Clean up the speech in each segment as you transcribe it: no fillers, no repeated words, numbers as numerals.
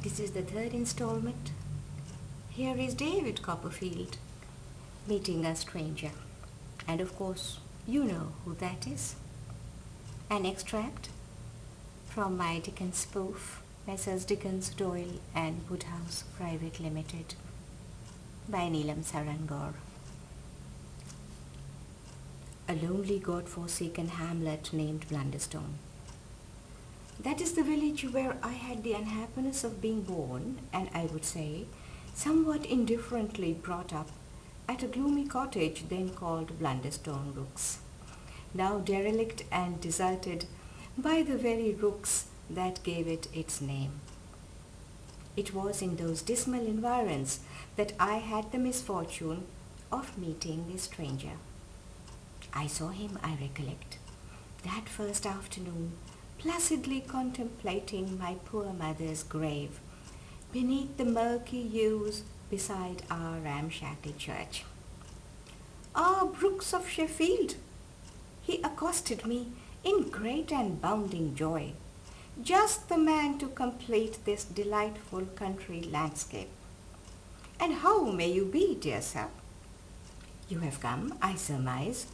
This is the third installment. Here is David Copperfield meeting a stranger. And of course, you know who that is. An extract from my Dickens spoof, Messres Dickens, Doyle And Wodehouse, Private Limited, by Neelum Saran Gour. A lonely, God-forsaken hamlet named Blunderstone. That is the village where I had the unhappiness of being born, and I would say, somewhat indifferently brought up, at a gloomy cottage then called Blunderstone Rooks, now derelict and deserted by the very rooks that gave it its name. It was in those dismal environs that I had the misfortune of meeting this stranger. I saw him, I recollect, that first afternoon, placidly contemplating my poor mother's grave beneath the murky yews beside our ramshackle church. "Ah, Brooks of Sheffield!" he accosted me in great and bounding joy. "Just the man to complete this delightful country landscape. And how may you be, dear sir? You have come, I surmise,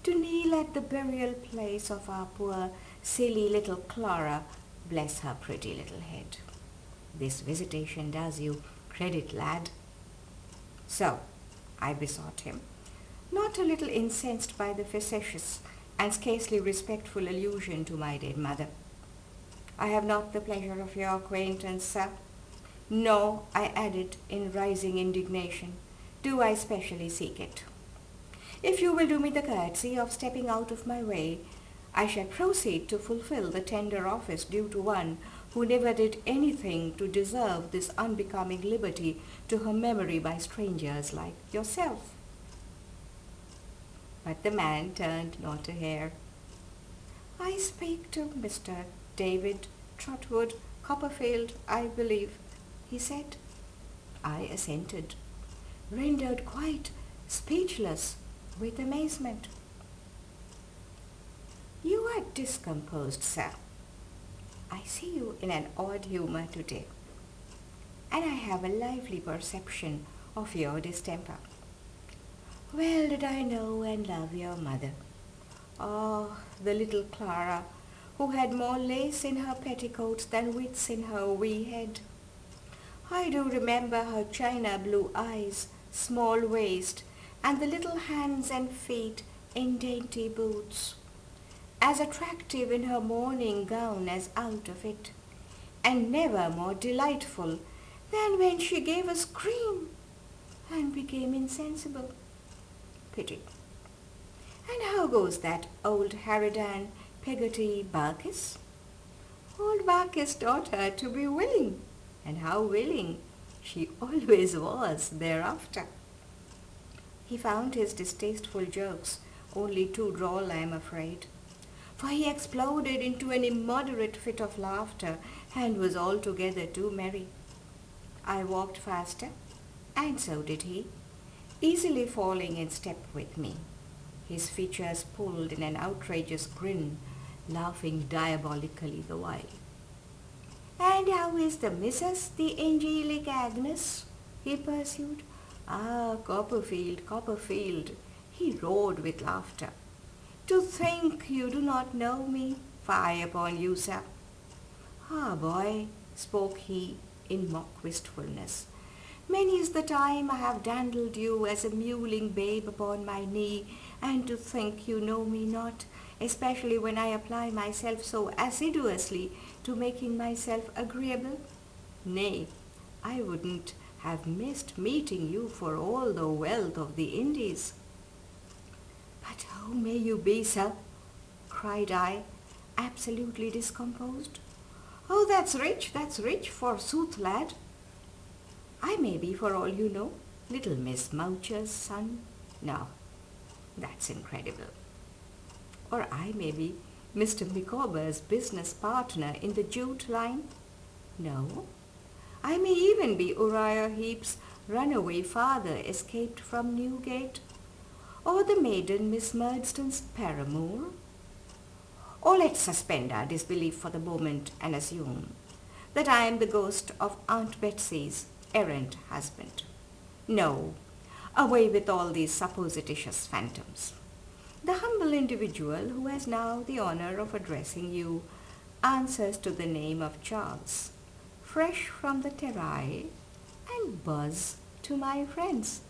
to kneel at the burial place of our poor, silly little Clara, bless her pretty little head. This visitation does you credit, lad." So, I besought him, not a little incensed by the facetious and scarcely respectful allusion to my dead mother. "I have not the pleasure of your acquaintance, sir. Nor," I added in rising indignation, "do I specially seek it. If you will do me the courtesy of stepping out of my way, I shall proceed to fulfill the tender office due to one who never did anything to deserve this unbecoming liberty to her memory by strangers like yourself." But the man turned not a hair. "I speak to Mr. David Trotwood Copperfield, I believe," he said. I assented, rendered quite speechless with amazement. "You are discomposed, sir. I see you in an odd humor today, and I have a lively perception of your distemper. Well did I know and love your mother. Oh, the little Clara, who had more lace in her petticoats than wits in her wee head. I do remember her china blue eyes, small waist, and the little hands and feet in dainty boots, as attractive in her morning gown as out of it, and never more delightful than when she gave a scream and became insensible. Pity. And how goes that old harridan, Peggotty Barkis? Old Barkis taught her to be willing, and how willing she always was thereafter." He found his distasteful jokes only too droll, I am afraid, for he exploded into an immoderate fit of laughter and was altogether too merry. I walked faster, and so did he, easily falling in step with me, his features pulled in an outrageous grin, laughing diabolically the while. "And how is the missus, the angelic Agnes?" he pursued. "Ah, Copperfield, Copperfield," he roared with laughter. "To think you do not know me, fie upon you, sir." "Ah, boy," spoke he in mock wistfulness, "many is the time I have dandled you as a mewling babe upon my knee, and to think you know me not, especially when I apply myself so assiduously to making myself agreeable. Nay, I wouldn't have missed meeting you for all the wealth of the Indies." "But who may you be, sir?" cried I, absolutely discomposed. "Oh, that's rich, forsooth, lad. I may be, for all you know, little Miss Moucher's son. No, that's incredible. Or I may be Mr. Micawber's business partner in the jute line. No, I may even be Uriah Heep's runaway father escaped from Newgate, or the maiden Miss Murdstone's paramour. Or let's suspend our disbelief for the moment and assume that I am the ghost of Aunt Betsy's errant husband. No, away with all these supposititious phantoms. The humble individual who has now the honor of addressing you answers to the name of Charles, fresh from the terrae, and buzz to my friends.